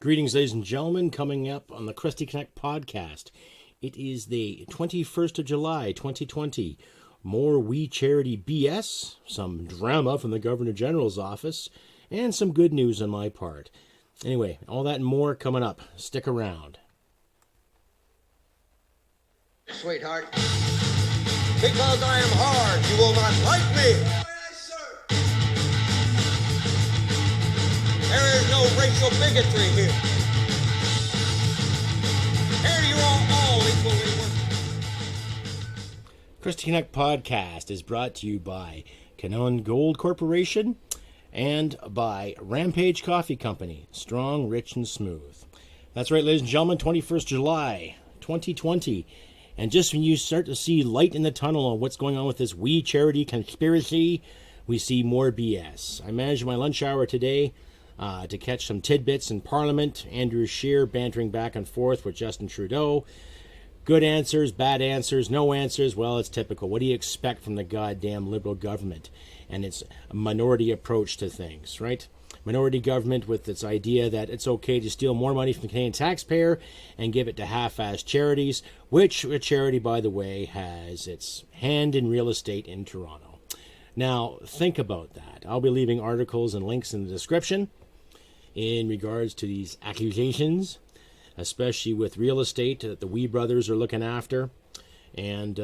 Greetings, ladies and gentlemen, coming up on the Crusty Canuck podcast. It is the 21st of July, 2020. More We Charity BS, some drama from the Governor General's office, and some good news on my part. Anyway, all that and more coming up. Stick around. Sweetheart, because I am hard, you will not like me. Yes, sir. There is no racial bigotry here. Here you are all equally worthy. Crusty Canuck podcast is brought to you by Canuck Gold Corporation and by Rampage Coffee Company. Strong, rich, and smooth. That's right, ladies and gentlemen, 21st July, 2020. And just when you start to see light in the tunnel on what's going on with this We Charity conspiracy, we see more BS. I managed my lunch hour today to catch some tidbits in Parliament. Andrew Scheer bantering back and forth with Justin Trudeau. Good answers, bad answers, no answers. Well, it's typical. What do you expect from the goddamn Liberal government and its minority approach to things, right? Minority government with its idea that it's okay to steal more money from the Canadian taxpayer and give it to half-assed charities, which a charity, by the way, has its hand in real estate in Toronto. Now, think about that. I'll be leaving articles and links in the description in regards to these accusations, especially with real estate that the Wee brothers are looking after, and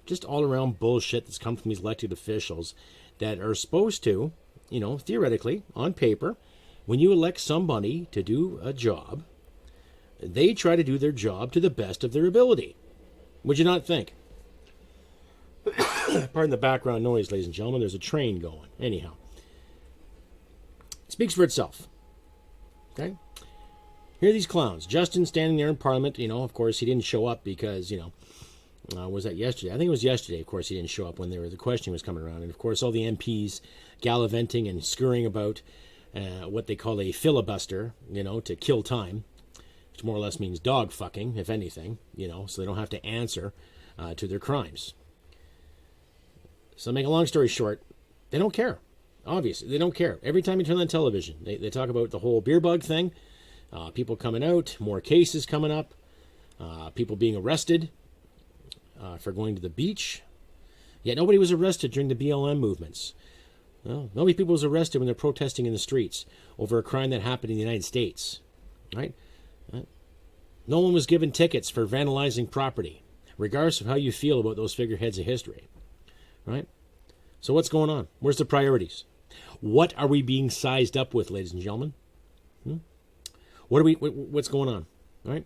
just all-around bullshit that's come from these elected officials that are supposed to, you know, theoretically, on paper, when you elect somebody to do a job, they try to do their job to the best of their ability. Would you not think? Pardon the background noise, ladies and gentlemen. There's a train going. Anyhow. It speaks for itself. Okay? Here are these clowns. Justin standing there in Parliament. You know, of course, he didn't show up because, you know, was that yesterday? I think it was yesterday. Of course, he didn't show up when the questioning was coming around. And, of course, all the MPs gallivanting and scurrying about what they call a filibuster, you know, to kill time, which more or less means dog fucking, if anything, you know, so they don't have to answer to their crimes. So, to make a long story short, they don't care. Obviously, they don't care. Every time you turn on television, they talk about the whole beer bug thing, people coming out, more cases coming up, people being arrested for going to the beach. Yet nobody was arrested during the BLM movements. Well, nobody people was arrested when they're protesting in the streets over a crime that happened in the United States. Right? No one was given tickets for vandalizing property, regardless of how you feel about those figureheads of history. Right? So what's going on? Where's the priorities? What are we being sized up with, ladies and gentlemen? What's going on? Right?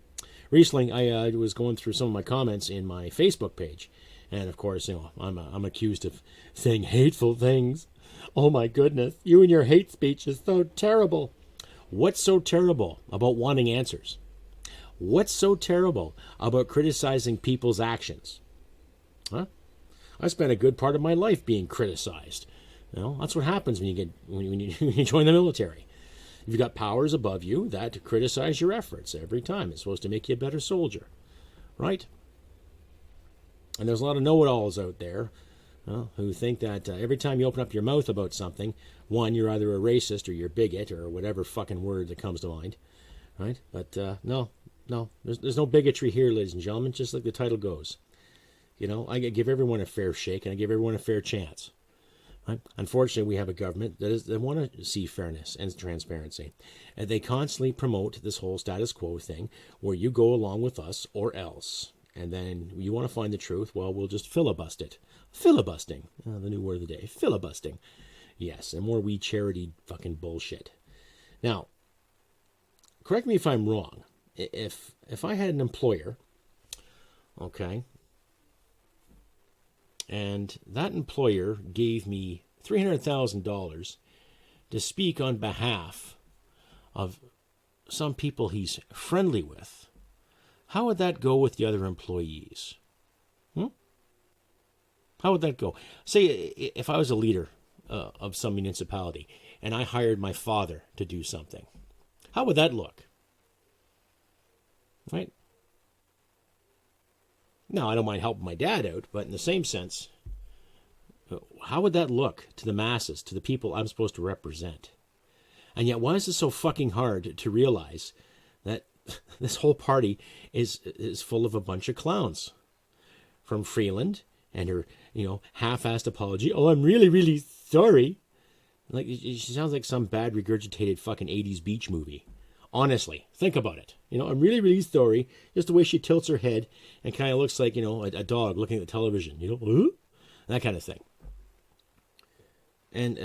Recently, I was going through some of my comments in my Facebook page, and of course, you know, I'm accused of saying hateful things. Oh my goodness, you and your hate speech is so terrible. What's so terrible about wanting answers? What's so terrible about criticizing people's actions? Huh? I spent a good part of my life being criticized. You know, that's what happens when you join the military. You've got powers above you that criticize your efforts every time. It's supposed to make you a better soldier, right? And there's a lot of know-it-alls out there who think that every time you open up your mouth about something, one, you're either a racist or you're a bigot or whatever fucking word that comes to mind, right? But no, there's no bigotry here, ladies and gentlemen, just like the title goes. You know, I give everyone a fair shake and I give everyone a fair chance. Right? Unfortunately, we have a government that want to see fairness and transparency. And they constantly promote this whole status quo thing where you go along with us or else. And then you want to find the truth, well, we'll just filibust it. Filibusting. The new word of the day. Filibusting. Yes, and more We Charity fucking bullshit. Now, correct me if I'm wrong. If I had an employer, okay, and that employer gave me $300,000 to speak on behalf of some people he's friendly with, how would that go with the other employees? How would that go? Say if I was a leader of some municipality and I hired my father to do something, how would that look? Right? Now, I don't mind helping my dad out, but in the same sense, how would that look to the masses, to the people I'm supposed to represent? And yet, why is it so fucking hard to realize this whole party is full of a bunch of clowns. From Freeland and her, half-assed apology. Oh, I'm really, really sorry. Like, she sounds like some bad regurgitated fucking 80s beach movie. Honestly, think about it. I'm really, really sorry. Just the way she tilts her head and kind of looks like, a dog looking at the television. That kind of thing. And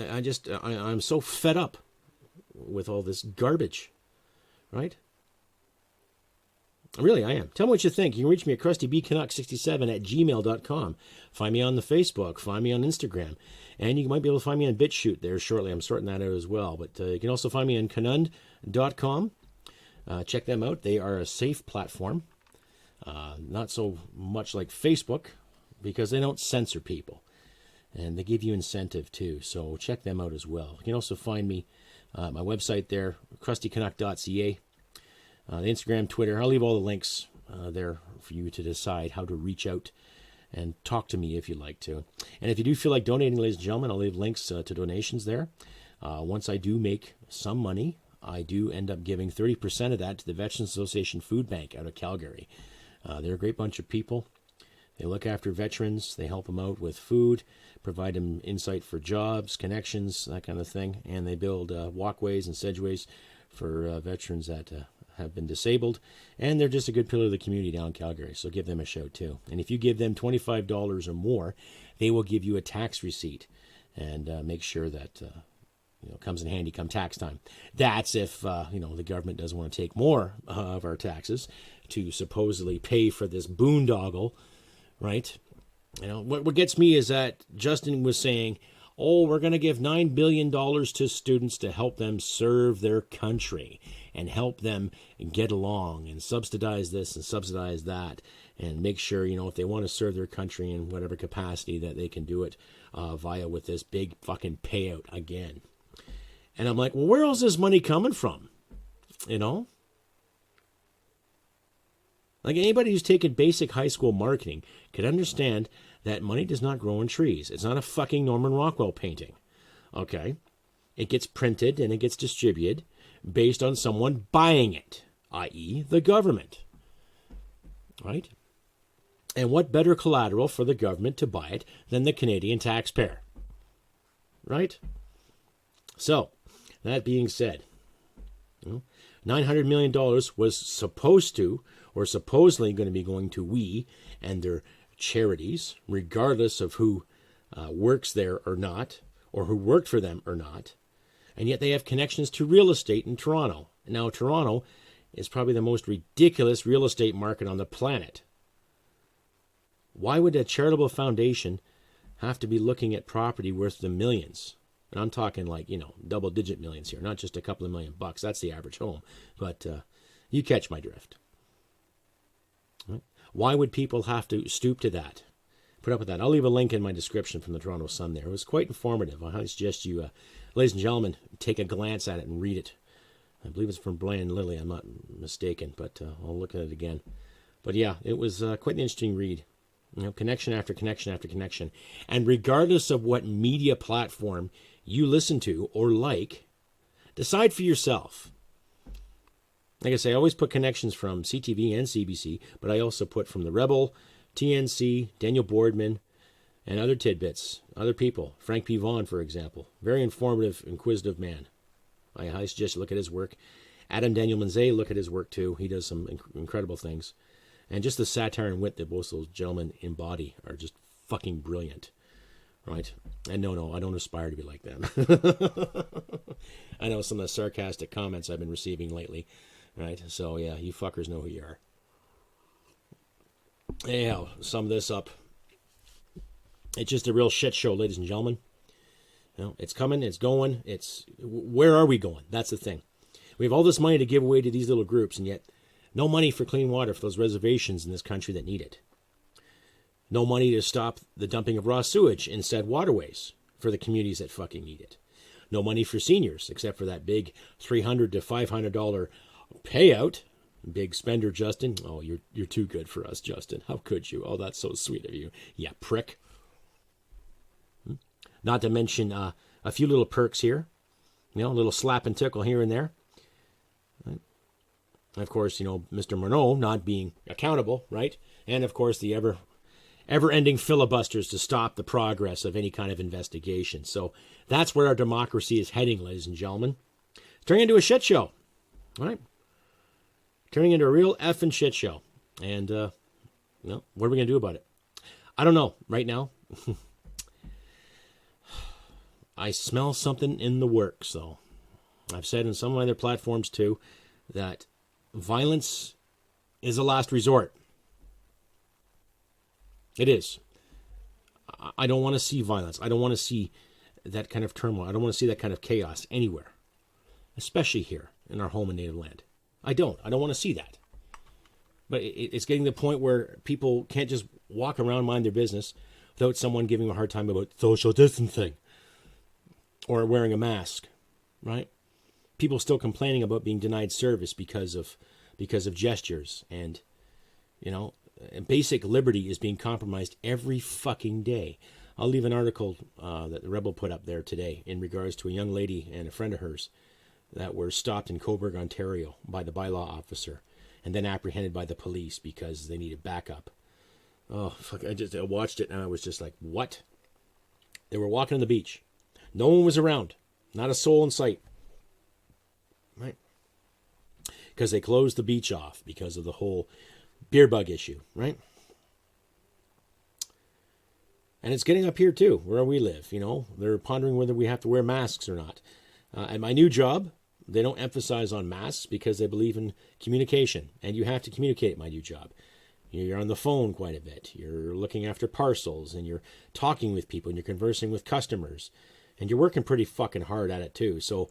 I'm so fed up with all this garbage, right? Really, I am. Tell me what you think. You can reach me at crustybcanuck67@gmail.com. Find me on the Facebook. Find me on Instagram. And you might be able to find me on BitChute there shortly. I'm sorting that out as well. But you can also find me on canund.com. Check them out. They are a safe platform. Not so much like Facebook, because they don't censor people. And they give you incentive, too. So check them out as well. You can also find me, my website there, crustycanuck.ca. The Instagram, Twitter, I'll leave all the links there for you to decide how to reach out and talk to me if you'd like to. And if you do feel like donating, ladies and gentlemen, I'll leave links to donations there. Once I do make some money, I do end up giving 30% of that to the Veterans Association Food Bank out of Calgary. They're a great bunch of people. They look after veterans. They help them out with food, provide them insight for jobs, connections, that kind of thing. And they build walkways and sedgeways for veterans that have been disabled, and they're just a good pillar of the community down in Calgary, so give them a shout too. And if you give them $25 or more, they will give you a tax receipt and make sure that comes in handy come tax time. That's if the government doesn't want to take more of our taxes to supposedly pay for this boondoggle, right? What gets me is that Justin was saying, we're going to give $9 billion to students to help them serve their country and help them get along and subsidize this and subsidize that and make sure, if they want to serve their country in whatever capacity that they can do it via with this big fucking payout again. And I'm like, well, where else is this money coming from? Like anybody who's taken basic high school marketing could understand that money does not grow on trees. It's not a fucking Norman Rockwell painting. Okay? It gets printed and it gets distributed based on someone buying it, i.e. the government. Right? And what better collateral for the government to buy it than the Canadian taxpayer? Right? So, that being said, $900 million was supposed to, or supposedly going to be going to we and their charities, regardless of who works there or not, or who worked for them or not. And yet they have connections to real estate in Toronto. Now, Toronto is probably the most ridiculous real estate market on the planet. Why would a charitable foundation have to be looking at property worth the millions? And I'm talking like, double-digit millions here, not just a couple of $1 million. That's the average home. But you catch my drift. Right? Why would people have to stoop to that? Put up with that. I'll leave a link in my description from the Toronto Sun there. It was quite informative. I highly suggest you, ladies and gentlemen, take a glance at it and read it. I believe it's from Brian Lilly. I'm not mistaken, but I'll look at it again. But yeah, it was quite an interesting read. Connection after connection after connection. And regardless of what media platform you listen to or like, decide for yourself. Like I say, I always put connections from CTV and CBC, but I also put from The Rebel, TNC, Daniel Boardman, and other tidbits, other people. Frank P. Vaughan, for example. Very informative, inquisitive man. I highly suggest you look at his work. Adam Daniel Manzay, look at his work too. He does some incredible things. And just the satire and wit that both those gentlemen embody are just fucking brilliant. Right? And no, I don't aspire to be like them. I know some of the sarcastic comments I've been receiving lately. Right? So, yeah, you fuckers know who you are. Anyhow, sum this up. It's just a real shit show, ladies and gentlemen. It's coming, it's going, where are we going? That's the thing. We have all this money to give away to these little groups, and yet no money for clean water for those reservations in this country that need it. No money to stop the dumping of raw sewage in said waterways for the communities that fucking need it. No money for seniors, except for that big $300 to $500 payout. Big spender, Justin. Oh, you're too good for us, Justin. How could you? Oh, that's so sweet of you. Yeah, prick. Not to mention a few little perks here. A little slap and tickle here and there. Right? And of course, Mr. Monod not being accountable, right? And of course, the ever-ending filibusters to stop the progress of any kind of investigation. So that's where our democracy is heading, ladies and gentlemen. Turning into a shit show, right? Turning into a real effing shit show. And, what are we going to do about it? I don't know right now. I smell something in the works, though. I've said in some of my other platforms, too, that violence is a last resort. It is. I don't want to see violence. I don't want to see that kind of turmoil. I don't want to see that kind of chaos anywhere, especially here in our home and native land. I don't want to see that. But it's getting to the point where people can't just walk around, mind their business, without someone giving a hard time about social distancing or wearing a mask, right? People still complaining about being denied service because of gestures, and basic liberty is being compromised every fucking day. I'll leave an article that the Rebel put up there today in regards to a young lady and a friend of hers that were stopped in Cobourg, Ontario by the bylaw officer and then apprehended by the police because they needed backup. Oh, fuck, I watched it and I was just like, what? They were walking on the beach. No one was around. Not a soul in sight. Right? Because they closed the beach off because of the whole beer bug issue, right? And it's getting up here too, where we live. They're pondering whether we have to wear masks or not. At my new job, they don't emphasize on masks because they believe in communication, and you have to communicate at my new job. You're on the phone quite a bit. You're looking after parcels, and you're talking with people, and you're conversing with customers, and you're working pretty fucking hard at it too. So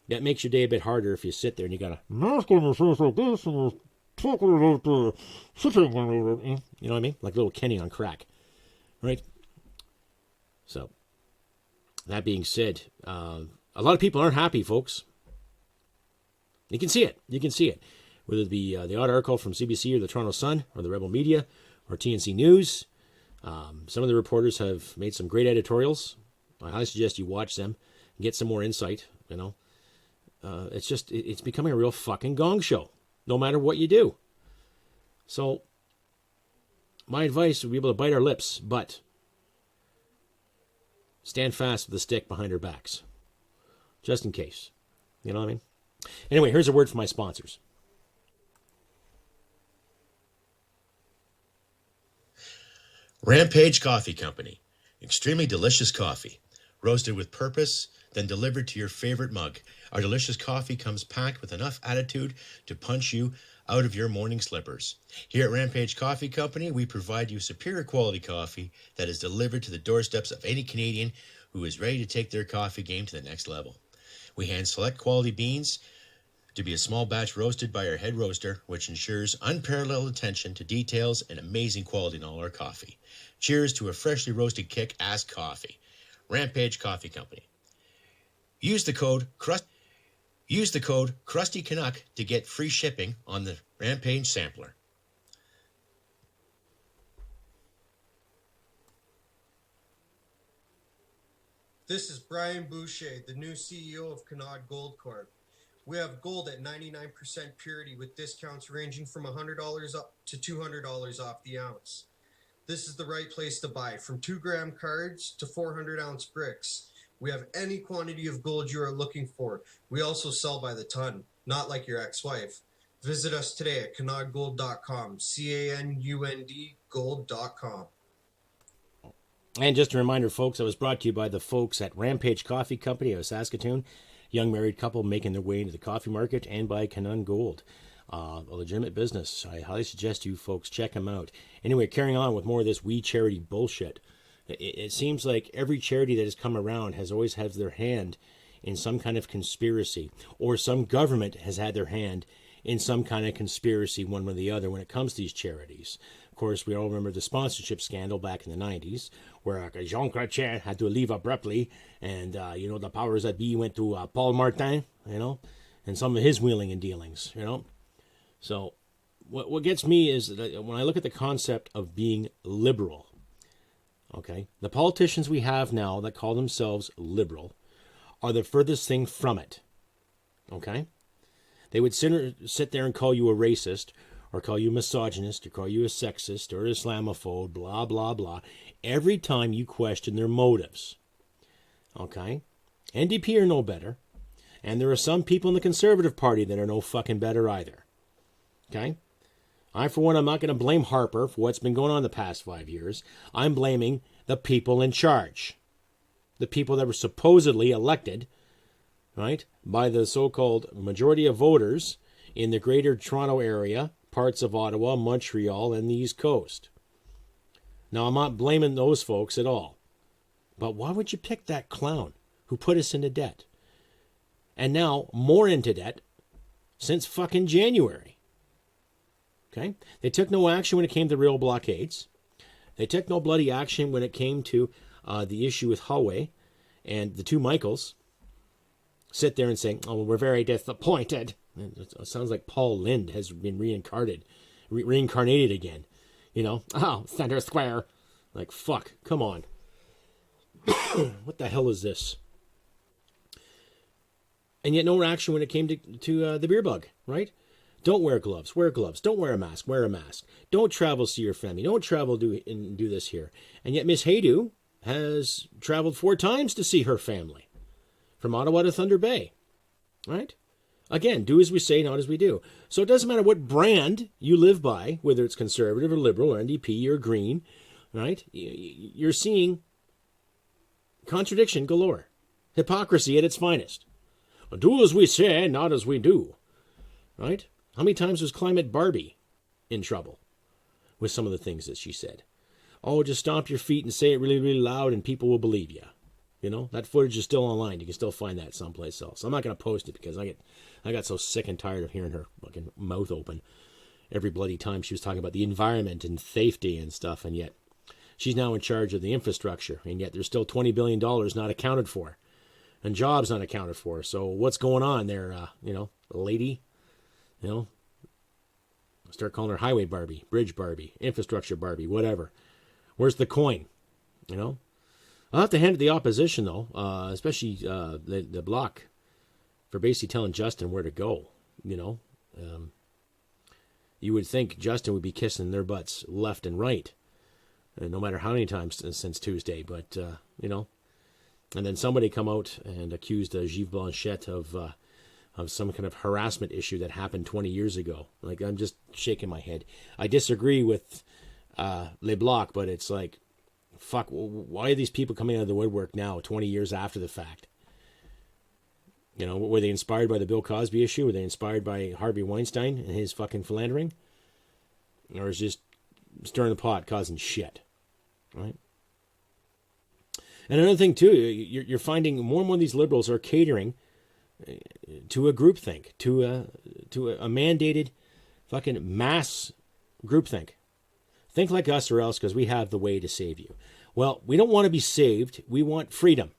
that makes your day a bit harder if you sit there and you got a mask on your face like this, and you're talking about sitting on it. You know what I mean? Like little Kenny on crack, right? So that being said, a lot of people aren't happy, folks. You can see it. Whether it be the odd article from CBC or the Toronto Sun or the Rebel Media or TNC News. Some of the reporters have made some great editorials. I highly suggest you watch them and get some more insight. It's becoming a real fucking gong show, no matter what you do. So my advice would be able to bite our lips, but stand fast with the stick behind our backs, just in case. You know what I mean? Anyway, here's a word from my sponsors. Rampage Coffee Company. Extremely delicious coffee. Roasted with purpose, then delivered to your favorite mug. Our delicious coffee comes packed with enough attitude to punch you out of your morning slippers. Here at Rampage Coffee Company, we provide you superior quality coffee that is delivered to the doorsteps of any Canadian who is ready to take their coffee game to the next level. We hand select quality beans to be a small batch roasted by our head roaster, which ensures unparalleled attention to details and amazing quality in all our coffee. Cheers to a freshly roasted kick-ass coffee. Rampage Coffee Company. Use the code Crusty Canuck to get free shipping on the Rampage sampler. This is Brian Boucher, the new CEO of Canuck Gold Corp. We have gold at 99% purity with discounts ranging from $100 up to $200 off the ounce. This is the right place to buy, from 2-gram cards to 400-ounce bricks. We have any quantity of gold you are looking for. We also sell by the ton, not like your ex-wife. Visit us today at canundgold.com, C-A-N-U-N-D gold.com. And just a reminder, folks, I was brought to you by the folks at Rampage Coffee Company of Saskatoon, young married couple making their way into the coffee market, and by Canuck Gold, a legitimate business. I highly suggest you folks check them out. Anyway, carrying on with more of this We Charity bullshit. It seems like every charity that has come around has always had their hand in some kind of conspiracy, or some government has had their hand in some kind of conspiracy, one way or the other, when it comes to these charities. Of course, we all remember the sponsorship scandal back in the 90s, where Jean Chrétien had to leave abruptly, and, the powers that be went to Paul Martin, and some of his wheeling and dealings, So what gets me is that when I look at the concept of being liberal, okay, the politicians we have now that call themselves liberal are the furthest thing from it, okay? They would sit there and call you a racist, or call you a misogynist, or call you a sexist, or Islamophobe, blah, blah, blah, every time you question their motives. Okay? NDP are no better. And there are some people in the Conservative Party that are no fucking better either. Okay? I, for one, I'm not going to blame Harper for what's been going on the past 5 years. I'm blaming the people in charge. The people that were supposedly elected, right, by the so-called majority of voters in the greater Toronto area, parts of Ottawa, Montreal, and the East Coast. Now, I'm not blaming those folks at all. But why would you pick that clown who put us into debt? And now, more into debt since fucking January. Okay? They took no action when it came to rail blockades. They took no bloody action when it came to the issue with Huawei and the two Michaels. Sit there and say, oh, we're very disappointed. It sounds like Paul Lind has been reincarnated again. You know, oh, center square. Like, fuck, come on. What the hell is this? And yet no action when it came to the beer bug, right? Don't wear gloves, wear gloves. Don't wear a mask, wear a mask. Don't travel, see your family. Don't travel and do this here. And yet Miss Haydu has traveled 4 times to see her family. From Ottawa to Thunder Bay, right? Again, do as we say, not as we do. So it doesn't matter what brand you live by, whether it's Conservative or Liberal or NDP or Green, right? You're seeing contradiction galore. Hypocrisy at its finest. Do as we say, not as we do, right? How many times was Climate Barbie in trouble with some of the things that she said? Oh, just stomp your feet and say it really, really loud and people will believe you. You know, that footage is still online. You can still find that someplace else. I'm not going to post it because I got so sick and tired of hearing her fucking mouth open every bloody time she was talking about the environment and safety and stuff. And yet she's now in charge of the infrastructure. And yet there's still $20 billion not accounted for and jobs not accounted for. So what's going on there, lady? You know, start calling her Highway Barbie, Bridge Barbie, Infrastructure Barbie, whatever. Where's the coin? You know? I'll have to hand it to the opposition, though, especially the Bloc, for basically telling Justin where to go, you know. You would think Justin would be kissing their butts left and right, no matter how many times since Tuesday, but, you know. And then somebody come out and accused Gilles Blanchette of some kind of harassment issue that happened 20 years ago. Like, I'm just shaking my head. I disagree with Les Blocs, but it's like, fuck, why are these people coming out of the woodwork now, 20 years after the fact? You know, were they inspired by the Bill Cosby issue? Were they inspired by Harvey Weinstein and his fucking philandering? Or is just stirring the pot, causing shit, right? And another thing, too, you're finding more and more of these liberals are catering to a groupthink, to a mandated fucking mass groupthink. Think like us or else, because we have the way to save you. Well, we don't want to be saved. We want freedom.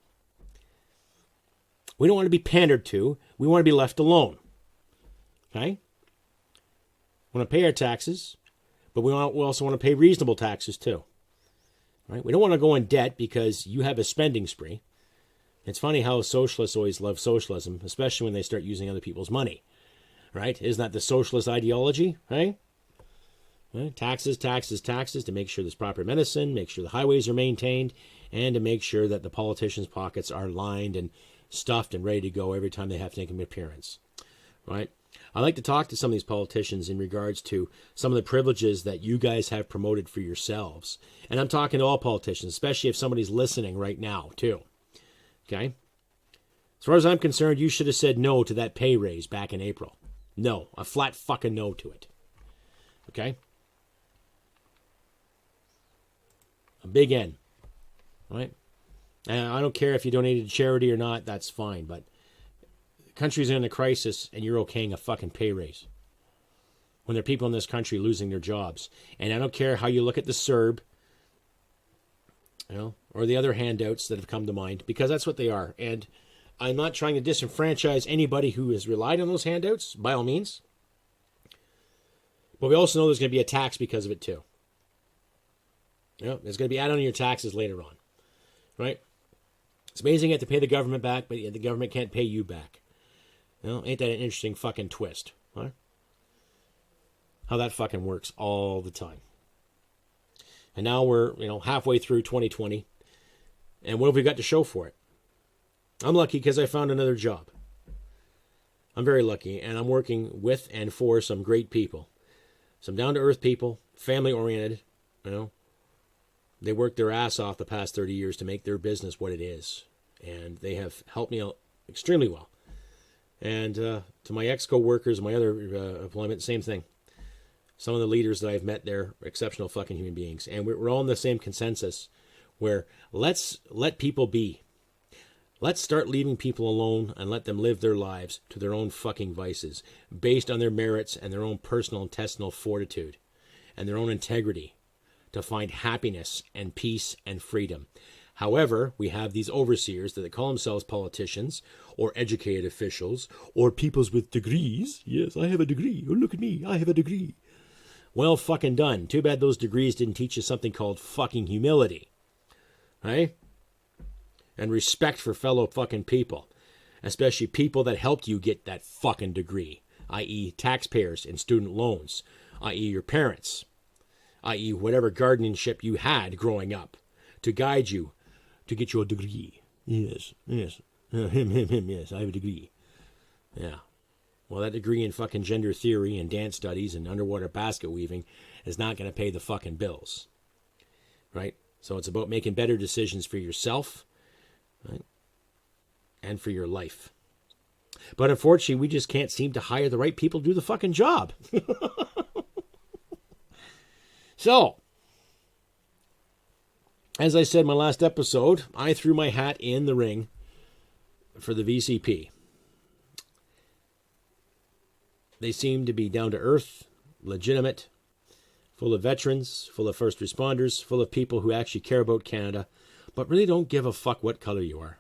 We don't want to be pandered to. We want to be left alone. Okay? We want to pay our taxes, but we also want to pay reasonable taxes too. Right? We don't want to go in debt because you have a spending spree. It's funny how socialists always love socialism, especially when they start using other people's money. Right? Isn't that the socialist ideology? Right? Taxes, taxes, taxes to make sure there's proper medicine, make sure the highways are maintained, and to make sure that the politicians' pockets are lined and stuffed and ready to go every time they have to make an appearance. Right? I like to talk to some of these politicians in regards to some of the privileges that you guys have promoted for yourselves. And I'm talking to all politicians, especially if somebody's listening right now, too. Okay? As far as I'm concerned, you should have said no to that pay raise back in April. No. A flat fucking no to it. Okay? A big N. Right? And I don't care if you donated to charity or not, that's fine. But the country's in a crisis and you're okaying a fucking pay raise. When there are people in this country losing their jobs. And I don't care how you look at the CERB, you know, or the other handouts that have come to mind, because that's what they are. And I'm not trying to disenfranchise anybody who has relied on those handouts, by all means. But we also know there's going to be a tax because of it too. You know, there's going to be added on your taxes later on. Right? It's amazing you have to pay the government back, but the government can't pay you back. Ain't that an interesting fucking twist, huh? How that fucking works all the time. And now we're, halfway through 2020. And what have we got to show for it? I'm lucky because I found another job. I'm very lucky, and I'm working with and for some great people. Some down-to-earth people, family-oriented, They worked their ass off the past 30 years to make their business what it is. And they have helped me out extremely well. And to my ex-co-workers, my other employment, same thing. Some of the leaders that I've met, they're exceptional fucking human beings. And we're all in the same consensus where let's let people be. Let's start leaving people alone and let them live their lives to their own fucking vices, based on their merits and their own personal intestinal fortitude and their own integrity to find happiness and peace and freedom. However, we have these overseers that they call themselves politicians or educated officials or peoples with degrees. Yes, I have a degree. Oh, look at me. I have a degree. Well fucking done. Too bad those degrees didn't teach you something called fucking humility. Right? And respect for fellow fucking people. Especially people that helped you get that fucking degree. I.e. taxpayers and student loans. I.e. your parents. I.e. whatever guardianship you had growing up to guide you to get your degree. Yes. Yes, I have a degree. Yeah. Well, that degree in fucking gender theory and dance studies and underwater basket weaving is not going to pay the fucking bills. Right? So it's about making better decisions for yourself, right? And for your life. But unfortunately, we just can't seem to hire the right people to do the fucking job. So, as I said in my last episode, I threw my hat in the ring for the VCP. They seem to be down to earth, legitimate, full of veterans, full of first responders, full of people who actually care about Canada, but really don't give a fuck what color you are.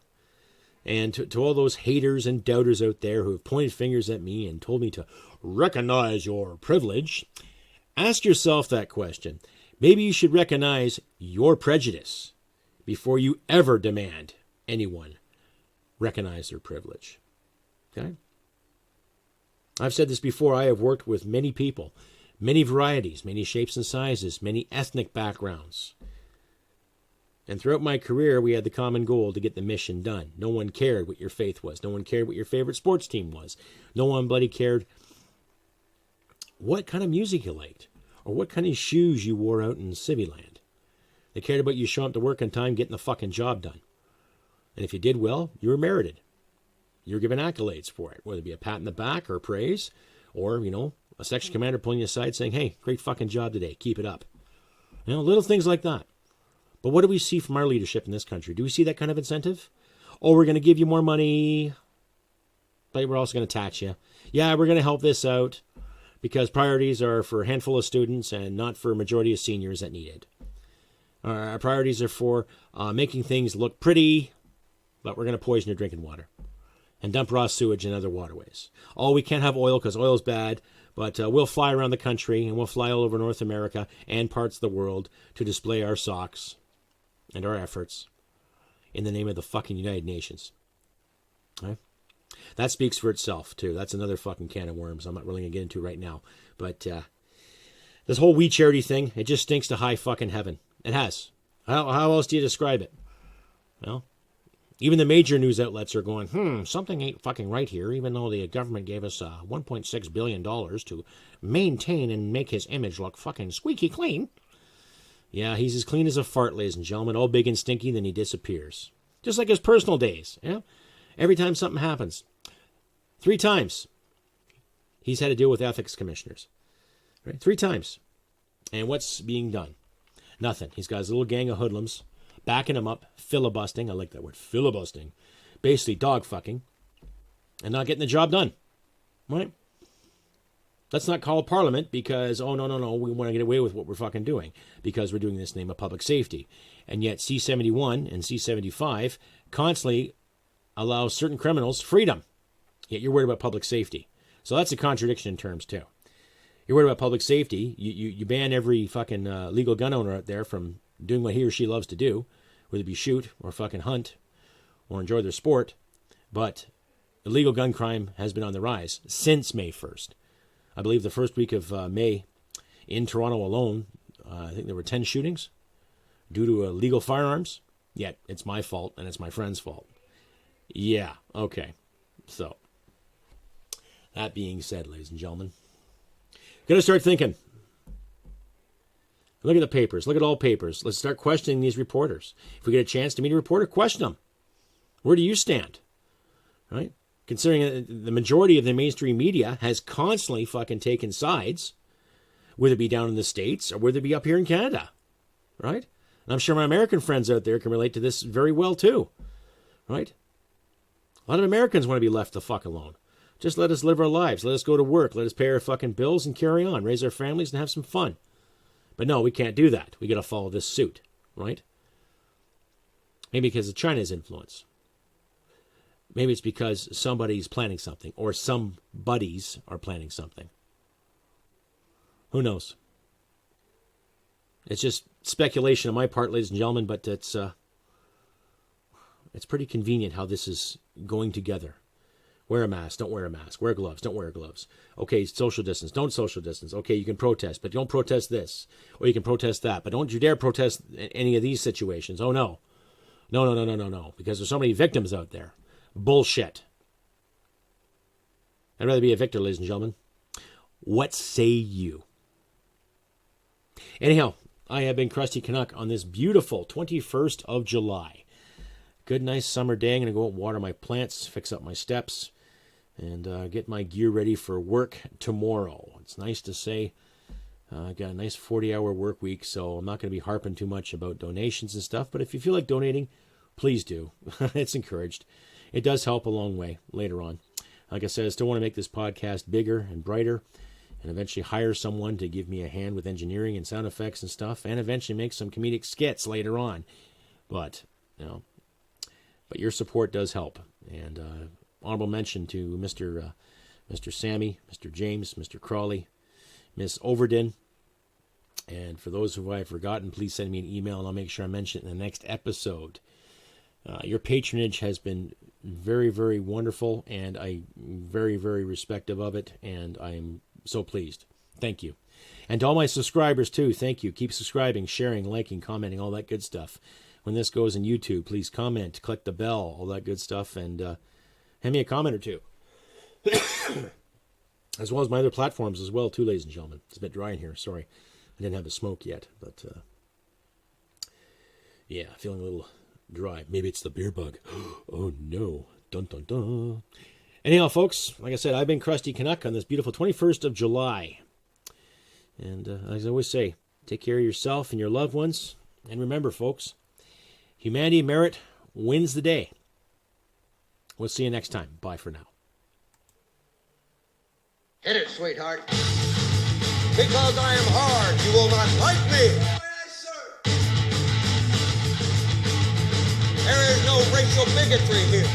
And to all those haters and doubters out there who have pointed fingers at me and told me to recognize your privilege, ask yourself that question. Maybe you should recognize your prejudice before you ever demand anyone recognize their privilege. Okay? I've said this before. I have worked with many people, many varieties, many shapes and sizes, many ethnic backgrounds. And throughout my career, we had the common goal to get the mission done. No one cared what your faith was. No one cared what your favorite sports team was. No one bloody cared what kind of music you liked or what kind of shoes you wore out in Civiland. They cared about you showing up to work on time, getting the fucking job done. And if you did well, you were merited. You were given accolades for it, whether it be a pat in the back or praise or, a section commander pulling you aside saying, hey, great fucking job today. Keep it up. Little things like that. But what do we see from our leadership in this country? Do we see that kind of incentive? Oh, we're going to give you more money, but we're also going to tax you. Yeah, we're going to help this out because priorities are for a handful of students and not for a majority of seniors that need it. Our priorities are for making things look pretty, but we're going to poison your drinking water and dump raw sewage in other waterways. Oh, we can't have oil because oil's bad, but we'll fly around the country and we'll fly all over North America and parts of the world to display our socks and our efforts in the name of the fucking United Nations. Right? That speaks for itself, too. That's another fucking can of worms I'm not really going to get into right now. But this whole We Charity thing, it just stinks to high fucking heaven. It has. How else do you describe it? Well, even the major news outlets are going, something ain't fucking right here, even though the government gave us $1.6 billion to maintain and make his image look fucking squeaky clean. Yeah, he's as clean as a fart, ladies and gentlemen, all big and stinky, then he disappears. Just like his personal days. Yeah? Every time something happens. 3 times he's had to deal with ethics commissioners. Right? 3 times. And what's being done? Nothing. He's got his little gang of hoodlums backing him up, filibustering. I like that word, filibustering. Basically dog fucking. And not getting the job done. Right? Let's not call Parliament because, no, we want to get away with what we're fucking doing because we're doing this in the name of public safety. And yet C-71 and C-75 constantly allow certain criminals freedom. Yet you're worried about public safety. So that's a contradiction in terms, too. You're worried about public safety. You ban every fucking legal gun owner out there from doing what he or she loves to do, whether it be shoot or fucking hunt or enjoy their sport. But illegal gun crime has been on the rise since May 1st. I believe the first week of May, in Toronto alone, I think there were 10 shootings due to illegal firearms. Yet it's my fault and it's my friend's fault. Yeah, okay. So, that being said, ladies and gentlemen, got to start thinking. Look at the papers. Look at all papers. Let's start questioning these reporters. If we get a chance to meet a reporter, question them. Where do you stand? Right? Considering the majority of the mainstream media has constantly fucking taken sides, whether it be down in the States or whether it be up here in Canada. Right? And I'm sure my American friends out there can relate to this very well too. Right? A lot of Americans want to be left the fuck alone. Just let us live our lives. Let us go to work. Let us pay our fucking bills and carry on. Raise our families and have some fun. But no, we can't do that. We got to follow this suit, right? Maybe because of China's influence. Maybe it's because somebody's planning something, or some buddies are planning something. Who knows? It's just speculation on my part, ladies and gentlemen, but it's pretty convenient how this is going together. Wear a mask, don't wear a mask. Wear gloves, don't wear gloves. Okay, social distance, don't social distance. Okay, you can protest, but don't protest this. Or you can protest that, but don't you dare protest any of these situations. Oh, no. No. Because there's so many victims out there. Bullshit. I'd rather be a victor, ladies and gentlemen. What say you? Anyhow, I have been Crusty Canuck on this beautiful 21st of July. Good, nice summer day. I'm going to go out and water my plants, fix up my steps, and get my gear ready for work tomorrow. It's nice to say I got a nice 40-hour work week, so I'm not going to be harping too much about donations and stuff, but if you feel like donating, please do. It's encouraged. It does help a long way later on. Like I said, I still want to make this podcast bigger and brighter, and eventually hire someone to give me a hand with engineering and sound effects and stuff, and eventually make some comedic skits later on. But, but your support does help. And honorable mention to Mr. Sammy, Mr. James, Mr. Crawley, Miss Overden. And for those who I've forgotten, please send me an email and I'll make sure I mention it in the next episode. Your patronage has been very, very wonderful, and I'm very, very respectful of it, and I'm so pleased. Thank you. And to all my subscribers, too, thank you. Keep subscribing, sharing, liking, commenting, all that good stuff. When this goes on YouTube, please comment, click the bell, all that good stuff, and hand me a comment or two. As well as my other platforms as well, too, ladies and gentlemen. It's a bit dry in here, sorry. I didn't have a smoke yet, but yeah, feeling a little dry. Maybe it's the beer bug. Oh, no. Dun, dun, dun. Anyhow, folks, like I said, I've been Crusty Canuck on this beautiful 21st of July. And as I always say, take care of yourself and your loved ones. And remember, folks, humanity merit wins the day. We'll see you next time. Bye for now. Hit it, sweetheart. Because I am hard, you will not like me. Yes, sir. There is no racial bigotry here.